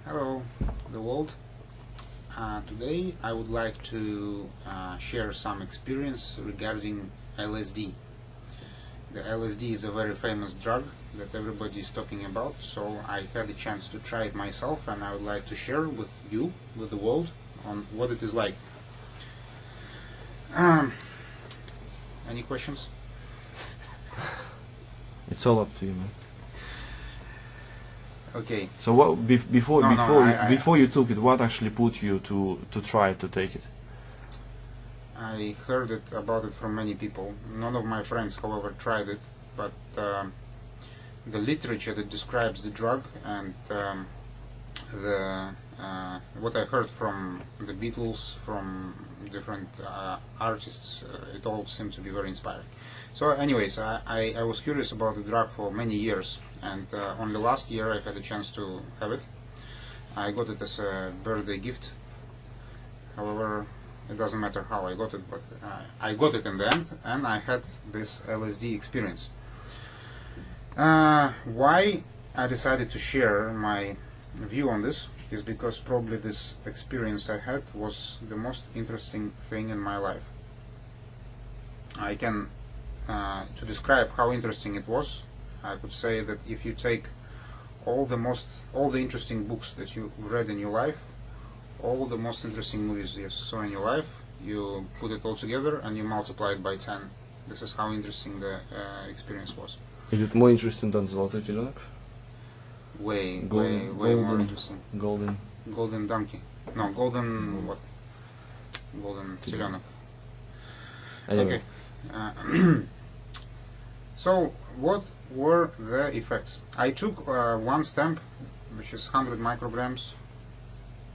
Hello, the world. Today I would like to share some experience regarding LSD. The LSD is a very famous drug that everybody is talking about, so I had a chance to try it myself, and I would like to share with you, with the world, on what it is like. Any questions? It's all up to you, man. Okay. So what before you took it, what actually put you to try to take it? I heard about it from many people. None of my friends, however, tried it, but the literature that describes the drug and what I heard from the Beatles, from different artists, it all seemed to be very inspiring. So anyways, I was curious about the drug for many years, and only last year I had a chance to have it. I got it as a birthday gift. However, it doesn't matter how I got it, but I got it in the end, and I had this LSD experience. Why I decided to share my view on this is because probably this experience I had was the most interesting thing in my life. I can, to describe how interesting it was, I could say that if you take all the interesting books that you've read in your life, all the most interesting movies you saw in your life, you put it all together and you multiply it by 10. This is how interesting the experience was. Is it more interesting than Złoty Teленок? Way more interesting. Golden Donkey. No, Golden what? Golden Telenok. Anyway. Okay. So what were the effects? I took one stamp, which is 100 micrograms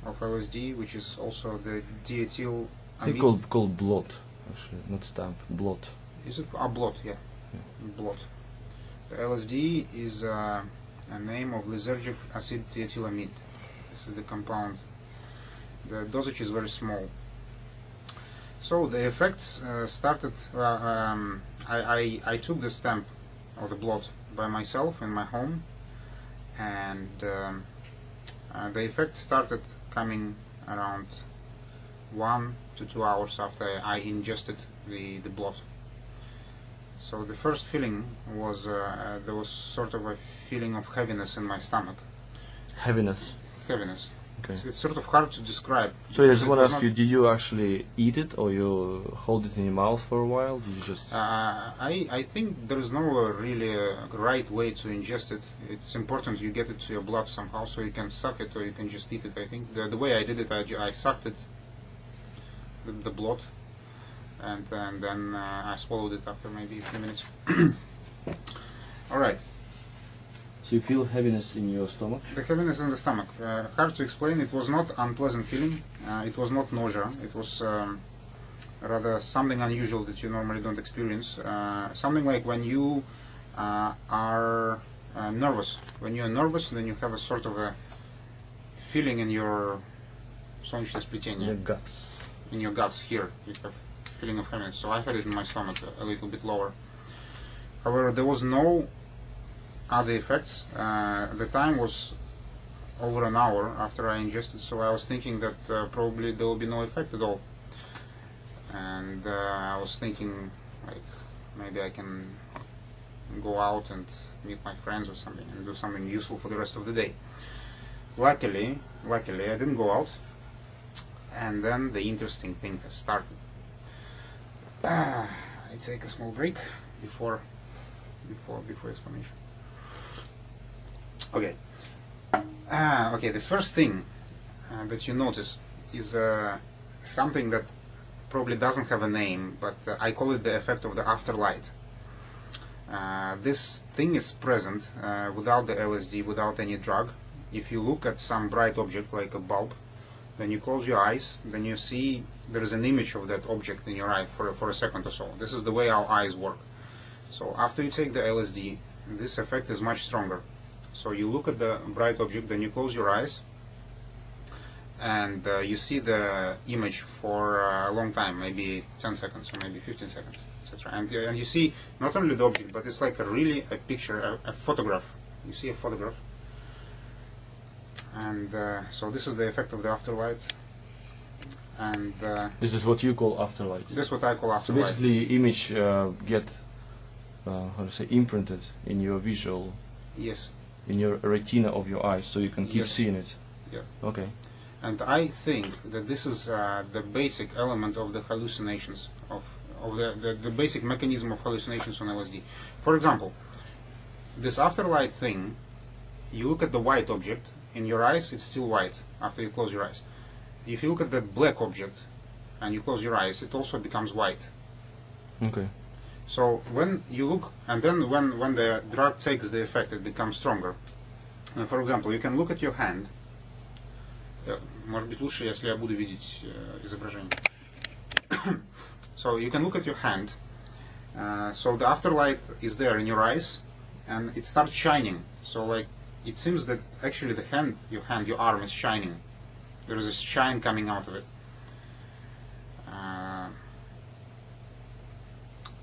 of LSD, which is also the diethyl amide. Called blot, actually, not stamp, blot. Is it? Blot, yeah. Blot. The LSD is a name of lysergic acid diethylamide. This is the compound. The dosage is very small. So the effects started. I took the stamp or the blot by myself in my home, and the effect started coming around 1 to 2 hours after I ingested the blot. So the first feeling was there was sort of a feeling of heaviness in my stomach. Heaviness. Heaviness. Okay. It's sort of hard to describe. So I just want to ask you: did you actually eat it, or you hold it in your mouth for a while? Did you just? I think there is no really right way to ingest it. It's important you get it to your blood somehow, so you can suck it or you can just eat it. I think the way I did it, I sucked it, the blood, and then I swallowed it after maybe a few minutes. All right. So you feel heaviness in your stomach? The heaviness in the stomach. Hard to explain. It was not unpleasant feeling. It was not nausea. It was rather something unusual that you normally don't experience. Something like when you are nervous. When you are nervous, then you have a sort of a feeling in your солнечное сплетение. Your guts. In your guts here, you have feeling of heaviness. So I had it in my stomach a little bit lower. However, there was no other effects. The time was over an hour after I ingested, so I was thinking that probably there will be no effect at all. And I was thinking, like, maybe I can go out and meet my friends or something and do something useful for the rest of the day. Luckily, I didn't go out, and then the interesting thing has started. I take a small break before explanation. Okay. Okay. The first thing that you notice is something that probably doesn't have a name, but I call it the effect of the afterlight. This thing is present without the LSD, without any drug. If you look at some bright object like a bulb, then you close your eyes, then you see there is an image of that object in your eye for a second or so. This is the way our eyes work. So after you take the LSD, this effect is much stronger. So you look at the bright object, then you close your eyes, and you see the image for a long time, maybe 10 seconds or maybe 15 seconds, etc. And you see not only the object, but it's like a picture, a photograph. You see a photograph And so this is the effect of the afterlight. And This is what you call afterlight. this is what I call So afterlight. basically, image get how to say imprinted in your visual, Yes. in your retina of your eyes, so you can keep Yes. seeing it. Yeah. Okay. And I think that this is the basic element of the hallucinations, of the basic mechanism of hallucinations on LSD. For example, this afterlight thing, you look at the white object, in your eyes it's still white after you close your eyes. If you look at the black object and you close your eyes, it also becomes white. Okay. So when you look, and then when the drug takes the effect, it becomes stronger. For example, you can look at your hand. Может быть лучше, если я буду видеть изображение. So you can look at your hand. So the afterlight is there in your eyes, and it starts shining. So like it seems that actually the hand, your arm is shining. There is a shine coming out of it.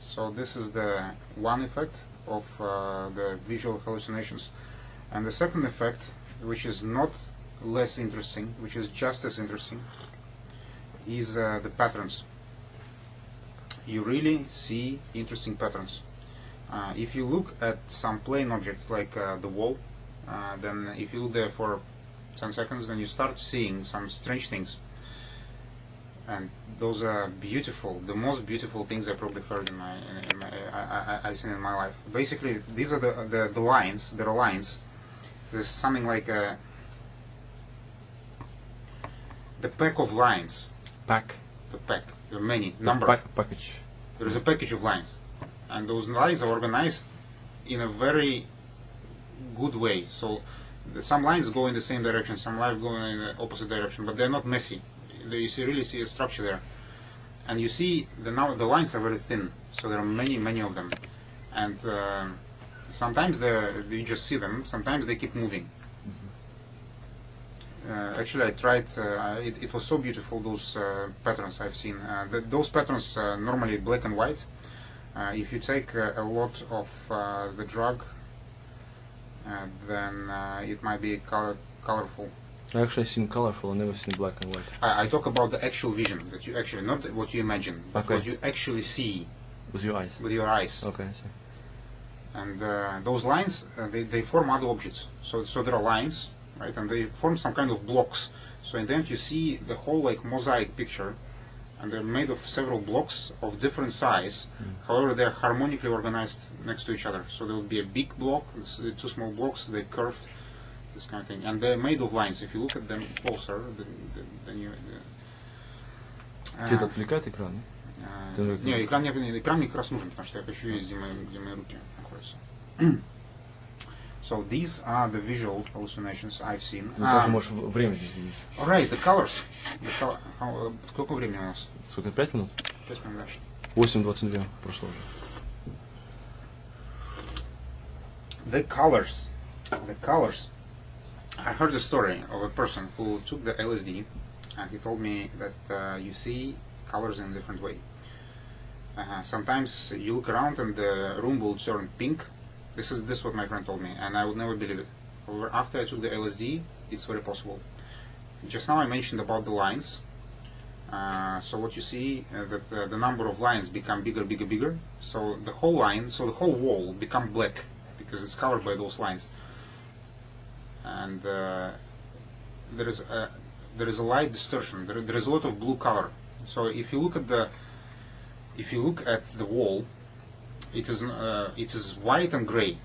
So this is the one effect of the visual hallucinations. And the second effect, which is not less interesting, which is just as interesting, is the patterns. You really see interesting patterns. If you look at some plain object like the wall, then if you look there for 10 seconds, then you start seeing some strange things. And those are beautiful, the most beautiful things I probably heard I've seen in my life. Basically, these are the lines. There are lines. There's something like the pack of lines. Pack. The pack. There are many. The Number. package. There is a package of lines, and those lines are organized in a very good way. So some lines go in the same direction, some lines go in the opposite direction, but they're not messy. You really see a structure there, and you see the lines are very thin. So there are many of them, and sometimes you just see them. Sometimes they keep moving. Actually, I tried. It was so beautiful, those patterns I've seen. Those patterns normally black and white. If you take a lot of the drug, then it might be colorful. I actually seen colorful. I never seen black and white. I talk about the actual vision, that you actually, not what you imagine, but Okay. what you actually see With your eyes. with your eyes. Okay. I see. And those lines, they form other objects. So there are lines, right, and they form some kind of blocks. So in the end you see the whole like mosaic picture, and they're made of several blocks of different size. However, they're harmonically organized next to each other. So there will be a big block, two small blocks, they curved, this kind of thing, and they're made of lines. If you look at them closer, then you... Тебя отвлекает экран? Не, экран мне как раз нужен, потому что я хочу видеть, где мои руки находятся. So these are the visual hallucinations I've seen. Ну, тоже можешь время здесь видеть. Alright, the colors. Сколько времени у нас? Сколько, 5 минут? 5 минут, да. 8:22 прошло уже. The colors. I heard a story of a person who took the LSD, and he told me that you see colors in a different way. Sometimes you look around and the room will turn pink. This is what my friend told me, and I would never believe it. However, after I took the LSD, it's very possible. Just now I mentioned about the lines. So what you see, that the number of lines become bigger. So the whole wall become black because it's covered by those lines. And there is a light distortion. There is a lot of blue color. So if you look at the wall, it is white and gray.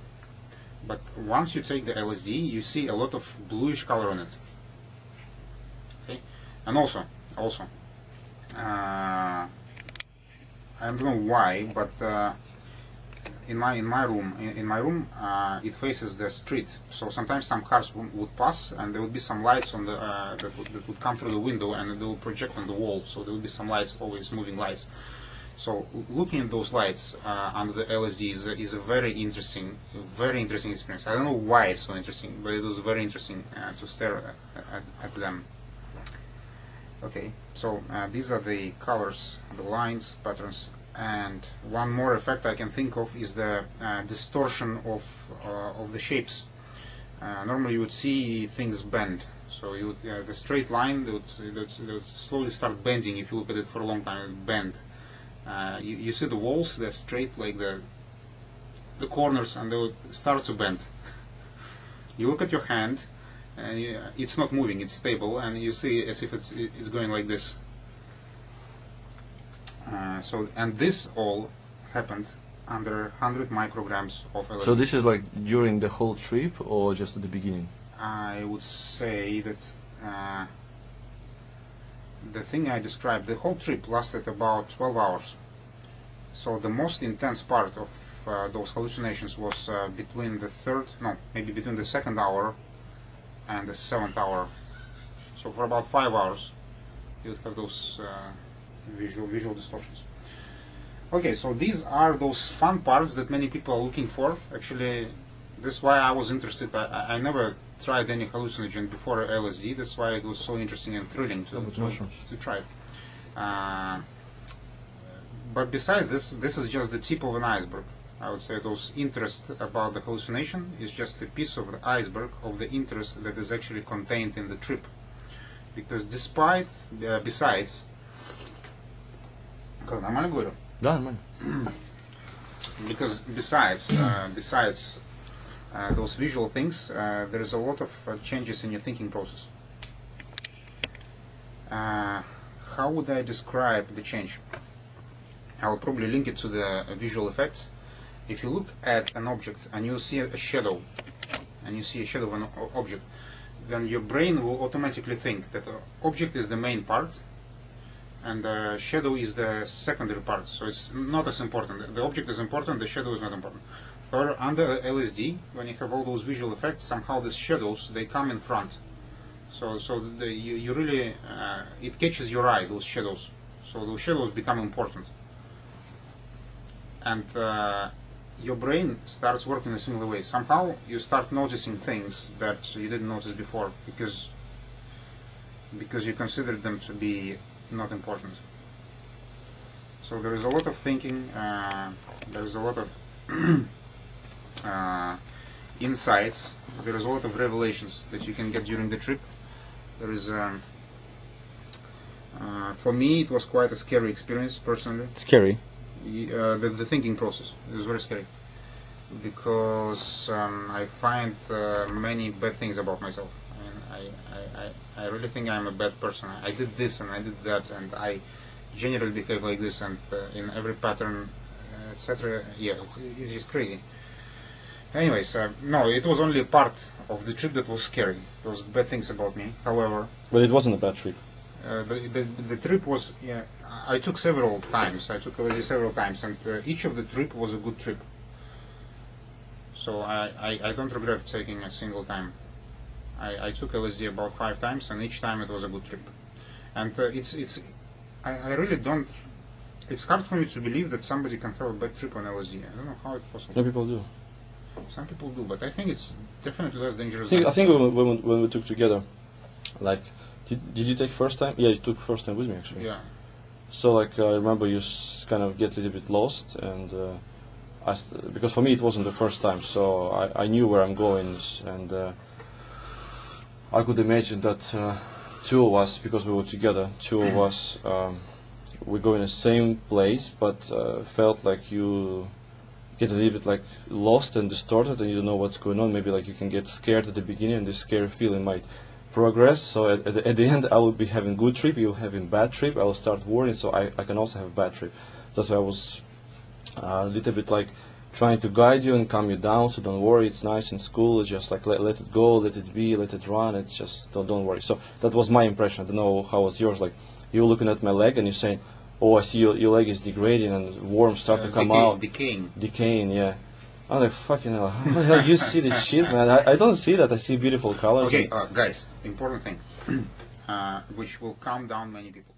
But once you take the LSD, you see a lot of bluish color on it. Okay, and also, I don't know why, but in my room, it faces the street. So sometimes some cars would pass, and there would be some lights on the that would come through the window, and they would project on the wall. So there would be some lights, always moving lights. So looking at those lights under the LSD is a very interesting experience. I don't know why it's so interesting, but it was very interesting to stare at them. Okay, so these are the colors, the lines, patterns, and one more effect I can think of is the distortion of the shapes. Normally you would see things bend, So you the straight line would slowly start bending if you look at it for a long time. It would bend. You see the walls, they're straight, like the corners, and they would start to bend. You look at your hand, and it's not moving, it's stable, and you see as if it's going like this. And this all happened under 100 micrograms of LSD. So this is like during the whole trip, or just at the beginning? I would say that the thing I described, the whole trip lasted about 12 hours. So the most intense part of those hallucinations was between the second hour and the 7th hour. So for about 5 hours you would have those visual distortions. Okay, so these are those fun parts that many people are looking for. Actually, that's why I was interested. I never tried any hallucinogen before LSD. That's why it was so interesting and thrilling to try it. But besides this is just the tip of an iceberg. I would say those interest about the hallucination is just a piece of the iceberg of the interest that is actually contained in the trip. Because besides, нормально говорю? Да, нормально. Because besides those visual things, there is a lot of changes in your thinking process. How would I describe the change? I will probably link it to the visual effects. If you look at an object and you see a shadow, of an object, then your brain will automatically think that the object is the main part and the shadow is the secondary part, so it's not as important. The object is important, the shadow is not important. However, under LSD, when you have all those visual effects, somehow these shadows, they come in front. So you really, it catches your eye, those shadows. So those shadows become important. And your brain starts working in a similar way. Somehow you start noticing things that you didn't notice before because you considered them to be not important. So there is a lot of thinking, there is a lot of insights, there is a lot of revelations that you can get during the trip. There is, for me, it was quite a scary experience personally. Scary? The thinking process, it was very scary because I find many bad things about myself. I really think I'm a bad person. I did this and I did that, and I generally behave like this, and in every pattern, etc. Yeah, it's just crazy. Anyways, no, it was only a part of the trip that was scary. There was bad things about me. However, but it wasn't a bad trip. The trip was. Yeah, I took several times. I took LSD several times, and each of the trip was a good trip. So I don't regret taking a single time. I took LSD about 5 times, and each time it was a good trip. And I really don't. It's hard for me to believe that somebody can have a bad trip on LSD. I don't know how it's possible. Some people do. Some people do, but I think it's definitely less dangerous. I think when we took together, like, did you take first time? Yeah, you took first time with me actually. Yeah. So like I remember you kind of get a little bit lost, and because for me it wasn't the first time, so I knew where I'm going, and I could imagine that two of us, because we were together, we go in the same place, but felt like you get a little bit like lost and distorted, and you don't know what's going on. Maybe like you can get scared at the beginning, and this scary feeling might progress. So at the end, I will be having good trip, you'll having bad trip. I will start worrying, so I can also have bad trip. That's why I was a little bit like trying to guide you and calm you down. So don't worry, it's nice in school. It's just like let it go, let it be, let it run. It's just don't worry. So that was my impression. I don't know how was yours. Like you were looking at my leg and you're saying, "Oh, I see your leg is degrading and worms start to come out." Decaying, yeah. I'm like, fucking hell, how the hell you see this shit, man? I don't see that. I see beautiful colors. Okay, guys, important thing, which will calm down many people.